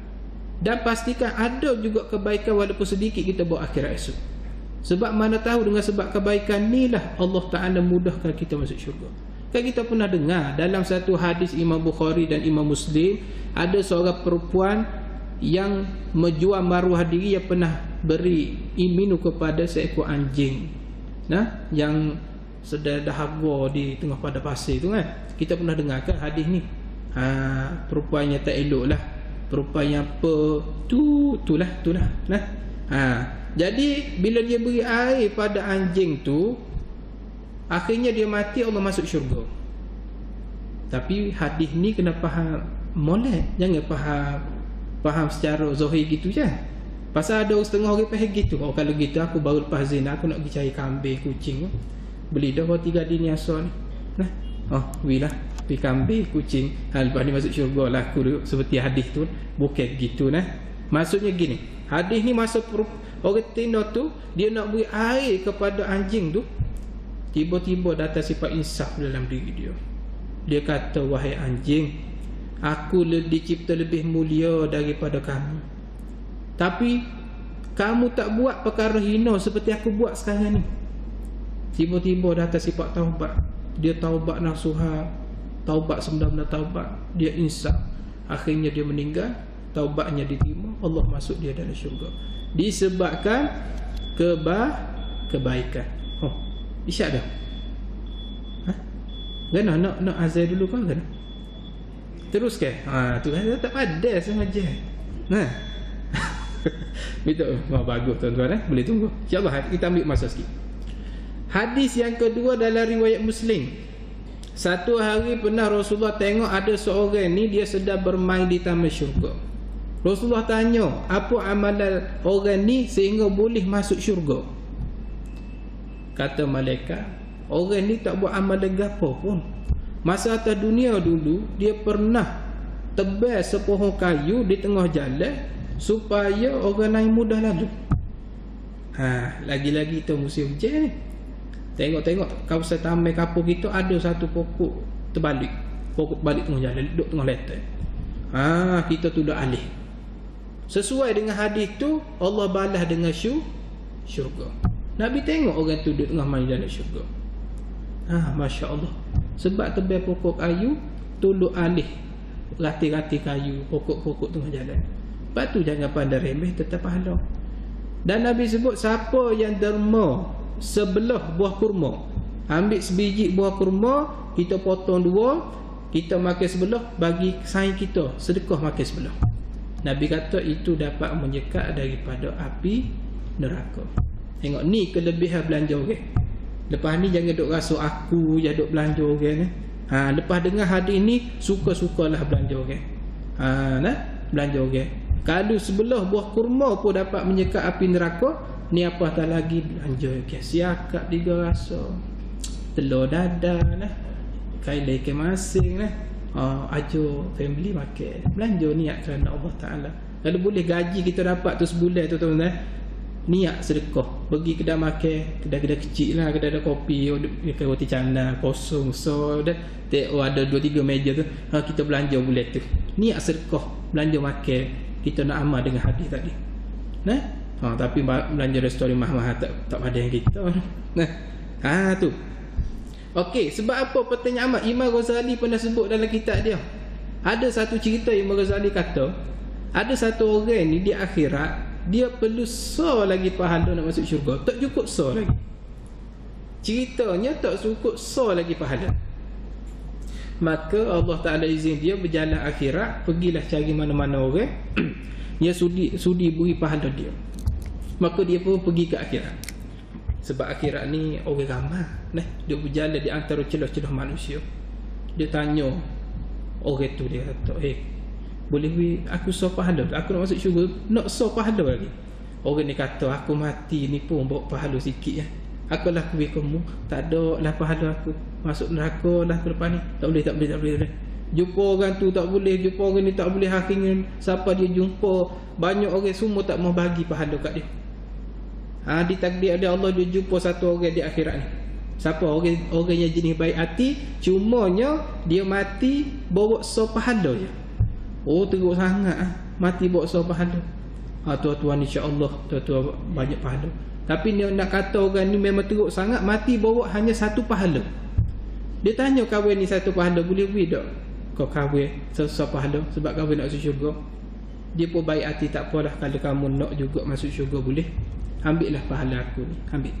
Dan pastikan ada juga kebaikan walaupun sedikit kita buat akhirat esok. Sebab mana tahu dengan sebab kebaikan ni lah Allah Ta'ala mudahkan kita masuk syurga. Kan kita pernah dengar dalam satu hadis Imam Bukhari dan Imam Muslim, ada seorang perempuan yang menjual maruah diri yang pernah beri minum kepada seekor anjing, yang sedang dahaga di tengah pada pasir tu kan. Kita pernah dengar kan hadis ni. Perempuan yang tak elok lah, perempuan yang apa itulah nah. Jadi bila dia beri air pada anjing tu, akhirnya dia mati, Allah masuk syurga. Tapi hadis ni kena faham molek, jangan faham secara zahir gitu je. Pasal ada setengah orang faham gitu. Kalau gitu aku baru lepas zina, aku nak pergi cari kambing, kucing, beli dah 3 dini asal ni. Wilah pergi kambing, kucing, lepas ni masuk syurga lah aku seperti hadis tu. Bukan gitu nah. Maksudnya gini, hadis ni masa orang tino tu dia nak beri air kepada anjing tu, tiba-tiba datang sifat insaf dalam diri dia. Dia kata, wahai anjing, aku dicipta lebih mulia daripada kamu, tapi kamu tak buat perkara hina seperti aku buat sekarang ni. Tiba-tiba datang sifat taubat. Dia taubat nasuha, taubat sebenar-benar taubat. Dia insaf. Akhirnya dia meninggal, taubatnya diterima, Allah masuk dia dalam syurga. Disebabkan kebaikan. Isyak dah. Kena nak azan dulu kau kena. Terus ke? Tu tak padas sengaja. Betul. Bagus tuan-tuan boleh tunggu. InsyaAllah kita ambil masa sikit. Hadis yang kedua dalam riwayat Muslim. Satu hari pernah Rasulullah tengok ada seorang ni dia sedang bermain di taman syurga. Rasulullah tanya, apa amalan orang ni sehingga boleh masuk syurga? Kata malaikat, orang ni tak buat amalan gapo pun. Masa atas dunia dulu, dia pernah tebal sepohon kayu di tengah jalan supaya orang lain mudah lalu. Lagi-lagi tu musim hujan ni. Tengok kawasan taman kapur kita ada satu pokok terbalik. Pokok balik tengah jalan, duduk tengah letak. Kita tu dah alih. Sesuai dengan hadis tu, Allah balas dengan syurga. Nabi tengok orang tu duduk tengah main dalam syurga. Masya Allah. Sebab tebal pokok kayu, tolok alih rati-rati kayu, pokok-pokok tengah jalan. Lepas tu jangan pandang remeh, tetap pahala. Dan Nabi sebut, siapa yang derma sebelah buah kurma, ambil sebiji buah kurma, kita potong 2, kita makan sebelah, bagi saing kita sedekah makan sebelah. Nabi kata itu dapat menyekat daripada api neraka. Tengok ni kelebihan belanja orang. Lepas ni jangan duk rasa aku je duk belanja orang ni. Lepas dengar hadis ni, suka-sukalah belanja orang. Belanja orang. Kalau sebelah buah kurma pun dapat menyekat api neraka, ni apa tak lagi belanja ke siakap 3 rasa, telur dadar lah, kain ikan masing lah, ajo family makan, belanja niat kerana Allah Ta'ala. Kalau boleh gaji kita dapat tu sebulan tu teman-teman, niat sedekah, pergi kedai makan, kedai-kedai kecil lah, kedai kopi, roti canai kosong, so dah ada 2-3 meja tu, kita belanja bulan tu, niat sedekah, belanja makan, kita nak amal dengan hadis tadi. Tapi belanja restoran mahal-mahal tak pada yang kita. Tu. Okey, sebab apa pertanyaan amat? Imam Ghazali pernah sebut dalam kitab dia. Ada satu cerita Imam Ghazali kata, ada satu orang ni di akhirat, dia perlu so lagi pahala nak masuk syurga. Tak cukup so lagi. Ceritanya tak cukup so lagi pahala. Maka Allah Ta'ala izin dia berjalan akhirat, pergilah cari mana-mana orang dia sudi beri pahala dia. Maka dia pun pergi ke akhirat. Sebab akhirat ni orang ramai, dia berjalan di antara celah-celah manusia. Dia tanya Orang tu dia kata, boleh aku so pahala, aku nak masuk syurga, nak so pahala lagi. Orang ni kata, aku mati ni pun bawa pahala sikit ya. Aku lah kubih kamu, tak ada lah pahala aku, masuk neraka lah ke depan ni. Tak boleh. Jumpa orang tu tak boleh, jumpa orang ni tak boleh. Akhirnya siapa dia jumpa, banyak orang semua tak mau bagi pahala kat dia. Di takdir ada Allah, dia jumpa satu orang di akhirat ni. Siapa orang yang jenis baik hati, cumanya dia mati bawa so pahala je. Teruk sangat mati bawa so pahala. Tuan-tuan, insya-Allah tuan-tuan banyak pahala. Tapi dia nak kata orang ni memang teruk sangat, mati bawa hanya satu pahala. Dia tanya kawan ni satu pahala, boleh tak kau kahwin satu pahala sebab kahwin nak masuk syurga? Dia pun baik hati, tak apalah, kalau kamu nak juga masuk syurga boleh, ambil lah pahala aku ni, ambil.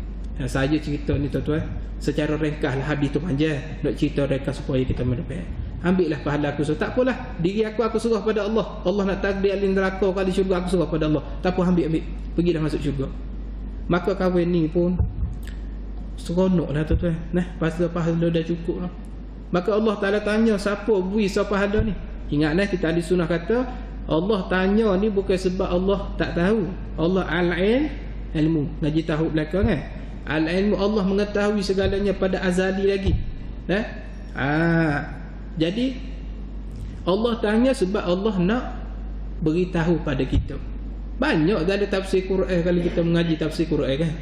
Saya cerita ni tuan-tuan secara ringkas lah, habis tu panjang nak cerita ringkas supaya kita mendapat. Ambil lah pahala aku, so tak apalah, diri aku serah pada Allah. Allah nak takdir alin neraka kali syurga, aku serah pada Allah. Tak apa, ambil, pergilah masuk syurga. Maka kahwin ni pun seronok lah tuan-tuan. Pahala dah cukup lah. Maka Allah Ta'ala tanya, siapa beri so pahala ni? Ingat kita ahli sunnah kata, Allah tanya ni bukan sebab Allah tak tahu. Allah al-ilmu, ngaji tahu belakang kan. Al-ilmu, Allah mengetahui segalanya pada azali lagi. Jadi Allah tanya sebab Allah nak beritahu pada kita. Banyak dalam tafsir Quran, kalau kita mengaji tafsir Quran kan,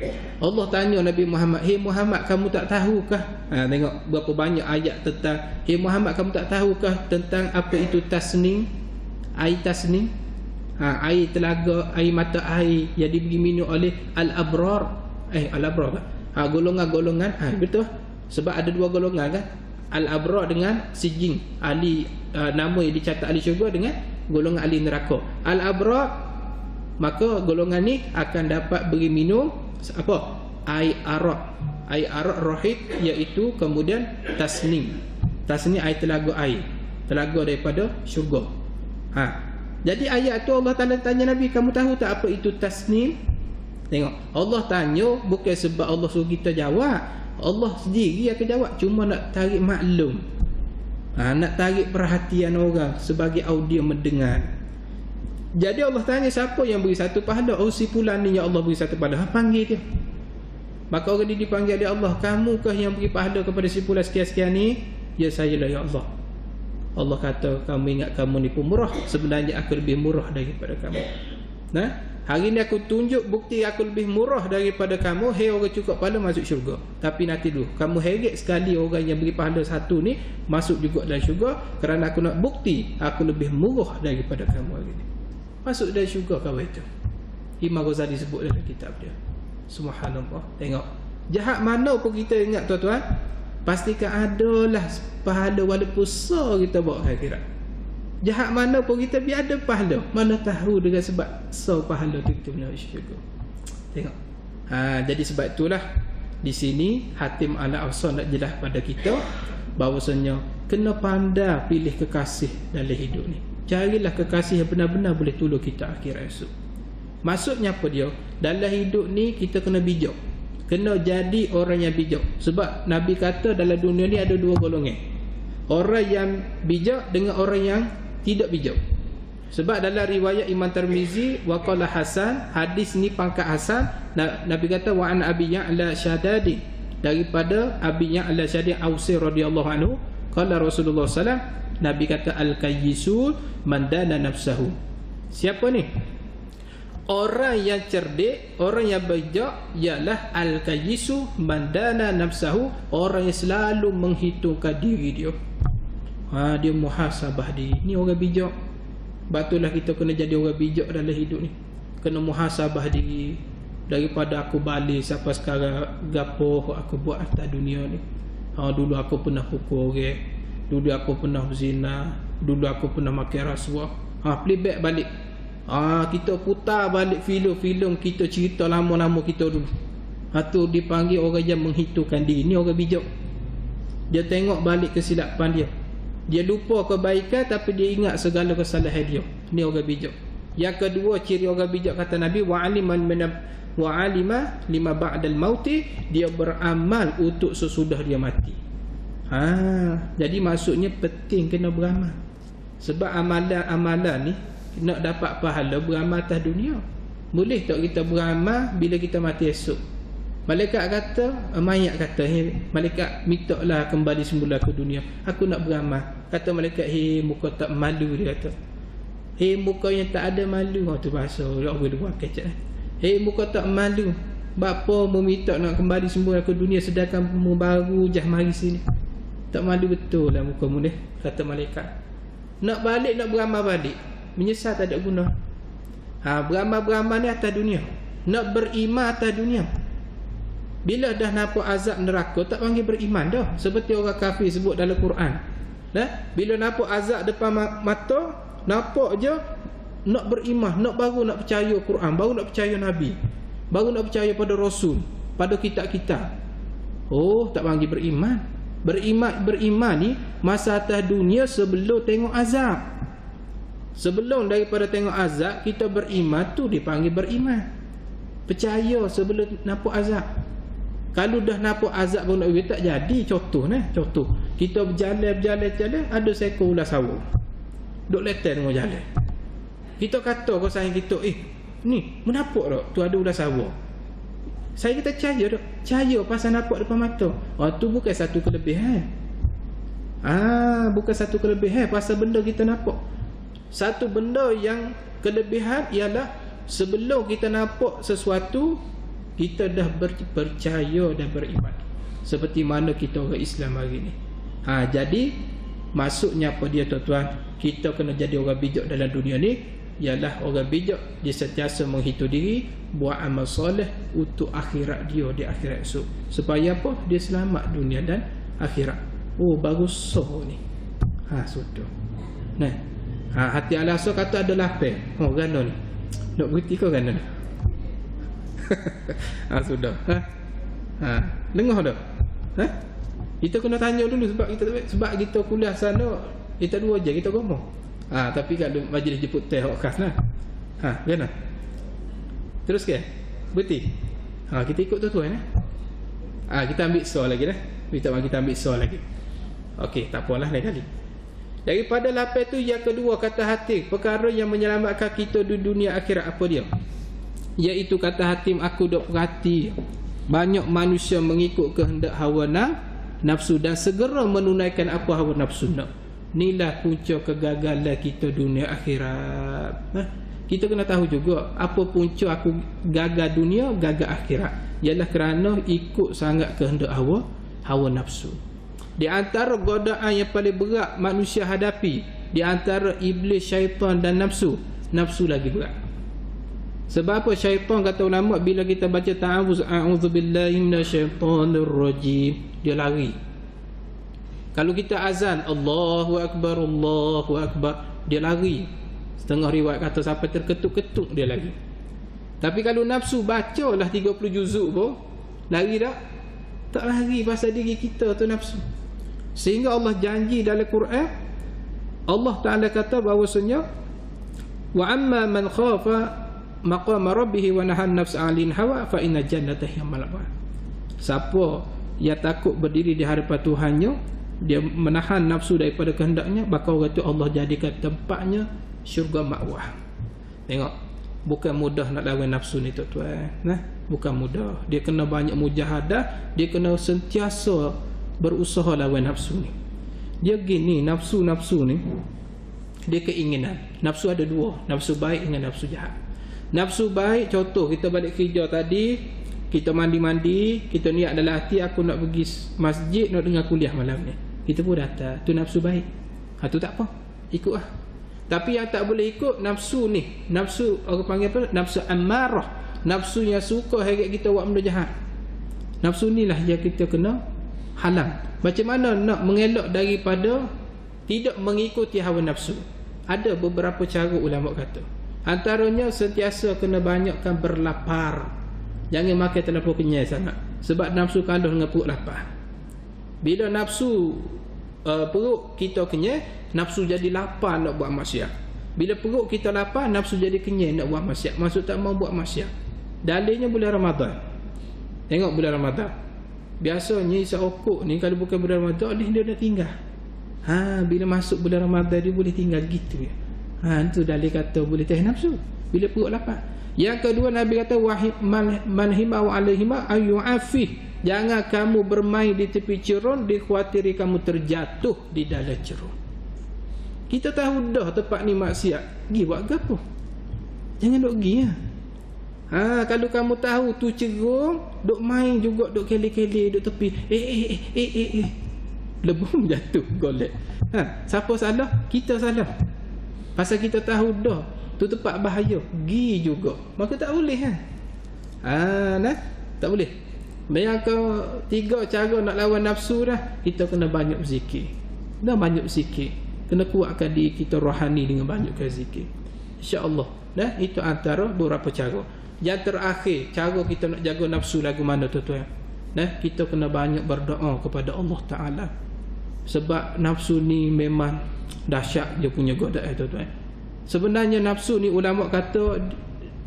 Allah tanya Nabi Muhammad, Muhammad, kamu tak tahukah? Tengok berapa banyak ayat tentang Muhammad, kamu tak tahukah tentang apa itu tasnim? Air tasnim, air telaga, air mata air yang diberi minum oleh al-abrar. Al-abrar golongan-golongan. Betul, sebab ada dua golongan kan, al-abrar dengan sijing, ahli nama yang dicatat ahli syurga, dengan golongan ahli neraka. Al-abrar, maka golongan ni akan dapat beri minum apa? Air arak. Air arak rohid, iaitu kemudian tasnim. Tasnim air telaga daripada syurga. Jadi ayat tu Allah Ta'ala tanya Nabi, kamu tahu tak apa itu tasnim? Tengok, Allah tanya bukan sebab Allah suruh kita jawab. Allah sendiri akan jawab, cuma nak tarik maklum, nak tarik perhatian orang sebagai audio mendengar. Jadi Allah tanya, siapa yang beri satu pahala? Si fulan ni yang Allah beri satu pahala. Panggil dia. Maka orang ni dipanggil oleh Allah, kamukah yang beri pahala kepada si fulan sekian-sekian ni? Ya, saya lah ya Allah. Allah kata, kamu ingat kamu ni pun murah, sebenarnya aku lebih murah daripada kamu. Hari ni aku tunjuk bukti aku lebih murah daripada kamu. Orang cukup pahala masuk syurga. Tapi nanti dulu, kamu heret sekali orang yang beri pahala satu ni masuk juga dalam syurga, kerana aku nak bukti aku lebih murah daripada kamu hari ni. Masuk dari syurga kawan itu. Imam Ghazali sebut dalam kitab dia. Subhanallah. Tengok, jahat mana pun kita ingat tuan-tuan, pastikan adalah pahala walaupun besar kita bawa ke akhirat. Jahat mana pun kita biar ada pahala. Mana tahu dengan sebab pahala tu kita punya syurga. Tengok. Jadi sebab itulah di sini Hatim Al-Awsat nak jelas pada kita bahawasanya kena pandai pilih kekasih dalam hidup ni. Carilah kekasih yang benar-benar boleh tolong kita akhirat esok. Maksudnya apa dia? Dalam hidup ni kita kena bijak, kena jadi orang yang bijak. Sebab Nabi kata dalam dunia ni ada dua golongan, orang yang bijak dengan orang yang tidak bijak. Sebab dalam riwayat Imam Tirmizi, waqala Hasan, hadis ni pangkat Hasan, Nabi kata wa an Abi Ya'la Syadadi, daripada Abi Ya'la Syadadi Ausi radhiyallahu anhu, qala Rasulullah sallallahu, Nabi kata al-kayyisu man dana nafsahu. Siapa ni? Orang yang cerdik, orang yang bijak ialah al-kayyisu man dana nafsahu, orang yang selalu menghitungkan diri dia. Dia muhasabah diri. Ni orang bijak. Batulah kita kena jadi orang bijak dalam hidup ni. Kena muhasabah diri. Daripada aku balik sampai sekarang, gapo aku buat atas dunia ni. Dulu aku pernah pukul orang, dulu aku pernah berzina, dulu aku pernah makan rasuah. Playback balik. Kita putar balik filem-filem kita, cerita lama-lama kita dulu. Tu dipanggil orang yang menghitungkan diri. Ni orang bijak. Dia tengok balik kesilapan dia. Dia lupa kebaikan tapi dia ingat segala kesalahan dia. Ni orang bijak. Yang kedua ciri orang bijak kata Nabi, wa alima lima ba'dal mauti, dia beramal untuk sesudah dia mati. Jadi maksudnya penting kena beramal. Sebab amalan-amalan ni nak dapat pahala beramal atas dunia. Boleh tak kita beramal bila kita mati esok? Malaikat kata, mayat kata, malaikat minta lah kembali semula ke dunia. Aku nak beramal. Kata malaikat, muka tak malu, dia kata. Muka yang tak ada malu. Tu bahasa Allah boleh buat kecak. Muka tak malu. Bapa meminta nak kembali semula ke dunia sedangkan mu baru jah mari sini. Tak malu betul lah muka mu ni, kata malaikat. Nak balik, nak beramal balik, menyesal tak ada guna. Beramal-beramal ni atas dunia. Nak beriman atas dunia. Bila dah nampak azab neraka, tak panggil beriman dah. Seperti orang kafir sebut dalam Quran. Bila nampak azab depan mata, nampak je, nak beriman, baru nak percaya Quran, baru nak percaya Nabi, baru nak percaya pada Rasul, pada kitab-kitab. Tak panggil beriman. Beriman ni masa atas dunia sebelum tengok azab. Sebelum daripada tengok azab, kita beriman tu dipanggil beriman. Percaya sebelum nampak azab. Kalau dah nampak azab pun tak jadi. Contoh, kita berjalan, ada seekor ular sawo duk letak tengah jalan. Kita kata kau sayang kita, ni menampak tak tu ada ular sawo. Saya kata percaya tak? Percaya pasal nampak depan mata. Tu bukan satu kelebihan. Bukan satu kelebihan pasal benda kita nampak. Satu benda yang kelebihan ialah sebelum kita nampak sesuatu, kita dah percaya dan beriman. Seperti mana kita orang Islam hari ni. Jadi maksudnya apa dia tuan-tuan? Kita kena jadi orang bijak dalam dunia ni. Ialah orang bijak, dia sentiasa menghitung diri, buat amal soleh untuk akhirat dia di akhirat esok. Supaya apa? Dia selamat dunia dan akhirat. Bagus ni. Sudah. Hati Al-Asr kata ada lapar. Gana ni. Nak berhenti kau gana ni. Sudah. Lengah dah. Kita kena tanya dulu sebab kita kuliah sana, kita 2 je kita ngomong. Tapi kalau majlis jemput teh khas lah. Gana. Terus ke? Berhenti. Kita ikut tuan-tuan. Kita ambil soal lagi dah. Kita ambil soal lagi. Okey, tak apalah lain kali. Daripada lapar tu yang kedua kata hati, perkara yang menyelamatkan kita di dunia akhirat apa dia? Iaitu kata Hatim, aku dok perhati banyak manusia mengikut kehendak hawa nafsu dan segera menunaikan apa hawa nafsu nak. Inilah punca kegagalan kita dunia akhirat. Kita kena tahu juga apa punca aku gagal dunia, gagal akhirat. Ialah kerana ikut sangat kehendak hawa nafsu. Di antara godaan yang paling berat manusia hadapi, di antara iblis, syaitan dan nafsu lagi berat. Sebab apa? Syaitan kata ulama, bila kita baca ta'awuz, a'udzubillahi minasyaitonir rajim, dia lari. Kalau kita azan Allahu Akbar, dia lari. Setengah riwayat kata sampai terketuk-ketuk dia lari. Tapi kalau nafsu, bacalah 30 juzuk pun, lari tak? Tak lari pasal diri kita tu nafsu. Sehingga Allah janji dalam Quran, Allah Ta'ala kata bahawasanya, wa amma man khafa maqama rabbih wa nahan nafsa 'anil hawa fa inna jannata hiya ma'wa. Siapa yang takut berdiri di hadapan Tuhannya, dia menahan nafsu daripada kehendaknya, maka orang itu Allah jadikan tempatnya syurga ma'wah. Tengok, bukan mudah nak lawan nafsu ni tuan-tuan. Bukan mudah. Dia kena banyak mujahadah, dia kena sentiasa berusaha lawan nafsu ni. Dia gini, nafsu ni dia keinginan. Nafsu ada 2, nafsu baik dengan nafsu jahat. Nafsu baik, contoh kita balik kerja tadi, kita mandi-mandi, kita niat dalam hati aku nak pergi masjid, nak dengar kuliah malam ni. Kita pun datang, tu nafsu baik. Tu tak apa, ikutlah. Tapi yang tak boleh ikut nafsu ni, nafsu orang panggil apa? Nafsu ammarah, nafsu yang suka heret kita buat benda jahat. Nafsu ni lah yang kita kena halang. Macam mana nak mengelak daripada tidak mengikuti hawa nafsu? Ada beberapa cara ulama kata. Antaranya sentiasa kena banyakkan berlapar. Jangan makan terlalu kenyang sangat. Sebab nafsu kalah dengan perut lapar. Bila nafsu perut kita kenyang, nafsu jadi lapar nak buat maksiat. Bila perut kita lapar, nafsu jadi kenyang nak buat maksiat. Maksud tak mau buat maksiat. Dalilnya bulan Ramadan. Tengok bulan Ramadan. Biasanya isap okok ni kalau bukan bulan Ramadan, dia dah tinggal. Bila masuk bulan Ramadan dia boleh tinggal gitu ya. Itu dalil kata boleh tahan nafsu bila perut lapar. Yang kedua Nabi kata manhima wa alaihima ayu'afih, jangan kamu bermain di tepi cerun dikhawatiri kamu terjatuh di dalam cerun. Kita tahu dah tempat ni maksiat, pergi buat apa? Jangan duk pergi ya. Kalau kamu tahu tu cerun, duk main juga, duk kele-kele duk tepi. Lebum jatuh golek. Siapa salah? Kita salah. Pasal kita tahu dah tu tempat bahaya, pergi juga. Maka tak boleh tak boleh. Yang ketiga cara nak lawan nafsu dah, kita kena banyak zikir. Banyak zikir. Kena kuatkan diri kita rohani dengan banyakkan zikir. Insya-Allah. Itu antara beberapa cara. Yang terakhir, cara kita nak jaga nafsu lagu mana tuan-tuan? Kita kena banyak berdoa kepada Allah Taala. Sebab nafsu ni memang dahsyat dia punya godaan tuan-tuan. Sebenarnya nafsu ni ulama kata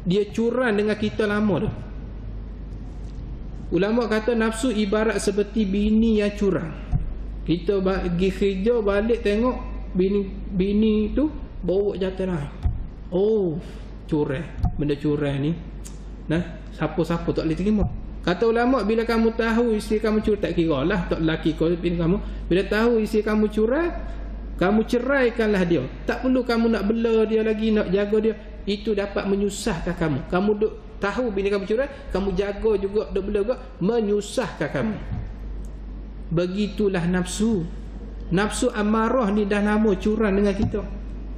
dia curang dengan kita lama dah. Ulama kata nafsu ibarat seperti bini yang curang. Kita pergi kerja balik tengok bini tu bawa jatuh lain. Curang. Benda curang ni siapa-siapa tak boleh terima. Kata ulama, bila kamu tahu isteri kamu curang, tak kira lah tak lelaki kau bini kamu, bila tahu isteri kamu curang, kamu ceraikanlah dia. Tak perlu kamu nak bela dia lagi, nak jaga dia. Itu dapat menyusahkan kamu. Kamu duk tahu bini kamu curang, kamu jaga juga, duk bela juga, menyusahkan kamu. Begitulah nafsu. Nafsu amarah ni dah lama curang dengan kita.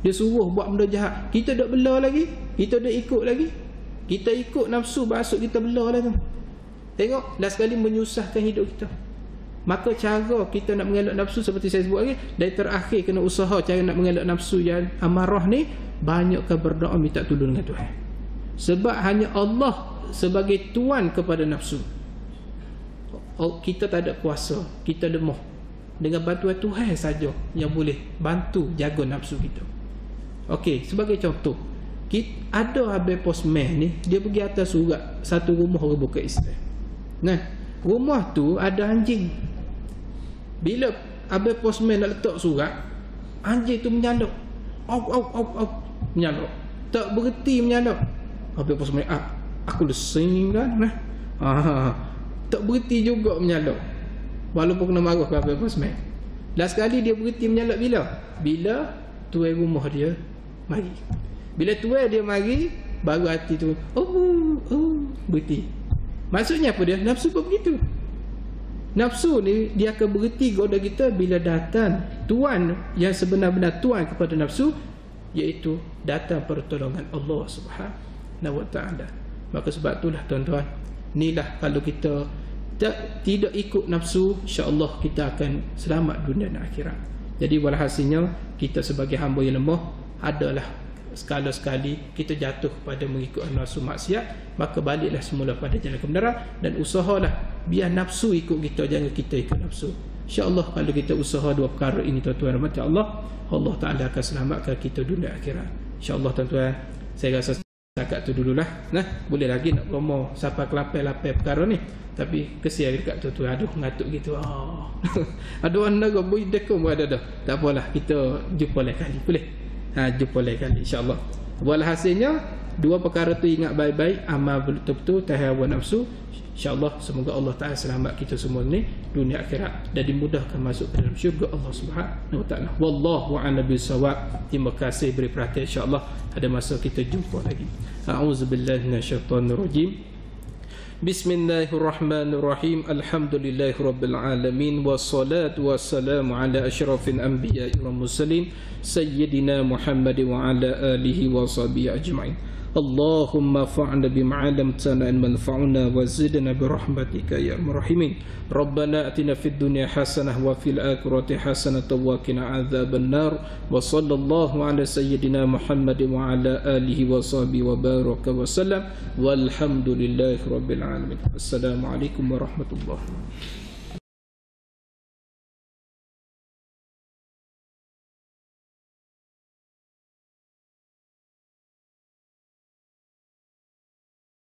Dia suruh buat benda jahat, kita duk bela lagi, kita duk ikut lagi. Kita ikut nafsu, masuk kita bela lah tu. Tengok, last sekali menyusahkan hidup kita. Maka cara kita nak mengelak nafsu seperti saya sebut lagi, dari terakhir kena usaha cara nak mengelak nafsu yang amarah ni, banyakkan berdoa minta tolong dengan Tuhan. Sebab hanya Allah sebagai tuan kepada nafsu. Kita tak ada kuasa, kita lemah. Dengan bantuan Tuhan saja yang boleh bantu jaga nafsu kita. Okey, sebagai contoh, ada habis postman ni, dia pergi atas surat satu rumah orang bukan Islam. Rumah tu ada anjing. Bila habis postman nak letak surat, anjing tu menyalak. Menyalak. Tak berhenti menyalak. Habis postman, aku lesing kan. Tak berhenti juga menyalak. Walaupun kena marah ke habis postman. Last sekali dia berhenti menyalak bila tuan rumah dia mari. Bila tuan dia mari, baru hati tu berhenti. Maksudnya apa dia? Nafsu pun begitu. Nafsu ni dia akan berhenti goda kita bila datang tuan yang sebenar-benar tuan kepada nafsu, iaitu datang pertolongan Allah Subhanahu Wa Taala. Maka sebab itulah tuan-tuan, inilah kalau kita tidak ikut nafsu, insya-Allah kita akan selamat dunia dan akhirat. Jadi walhasilnya kita sebagai hamba yang lemah adalah sekali-sekali kita jatuh pada mengikut nafsu maksiat, maka baliklah semula pada jalan kebenaran dan usahalah biar nafsu ikut kita, jangan kita ikut nafsu. InsyaAllah kalau kita usaha dua perkara ini tuan-tuan rahmat Allah, Allah Ta'ala akan selamatkan kita dunia akhirat. InsyaAllah tuan-tuan, saya rasa setakat tu dululah. Boleh lagi nak promo sampai ke 8 perkara ni, tapi kesian dekat tuan-tuan, aduh ngatuk gitu. Ada orang nak boy dekom ada dah. Tak apalah, kita jumpa lain kali. Boleh? Jumpa lain kali insya-Allah. Walhasilnya dua perkara tu ingat baik-baik, amal betul-betul, tahan hawa nafsu. InsyaAllah semoga Allah Ta'ala selamat kita semua ni dunia akhirat dan dimudahkan masuk ke dalam syurga Allah Subhanahu Wa Ta'ala. Wallahu a'lam bishawab. Terima kasih beri perhatian, insya-Allah ada masa kita jumpa lagi. A'udzubillahi minasyaitonirrajim. Bismillahirrahmanirrahim. Alhamdulillahirabbil alamin wassalatu wassalamu ala asyrafil anbiya'i wal mursalin sayyidina Muhammad wa ala alihi wa sahbihi ajma'in. Allahumma fa'na bima 'allamtana an manfa'una wa zidna bi rahmatika ya arhamar rahimin. Rabbana atina fid dunya hasanah wa fil akhirati hasanah wa qina adzaban nar. Wa sallallahu ala sayyidina Muhammad wa ala alihi wa sahbihi wa baraka wa sallam. Walhamdulillahi rabbil alamin. Assalamualaikum warahmatullahi wabarakatuh.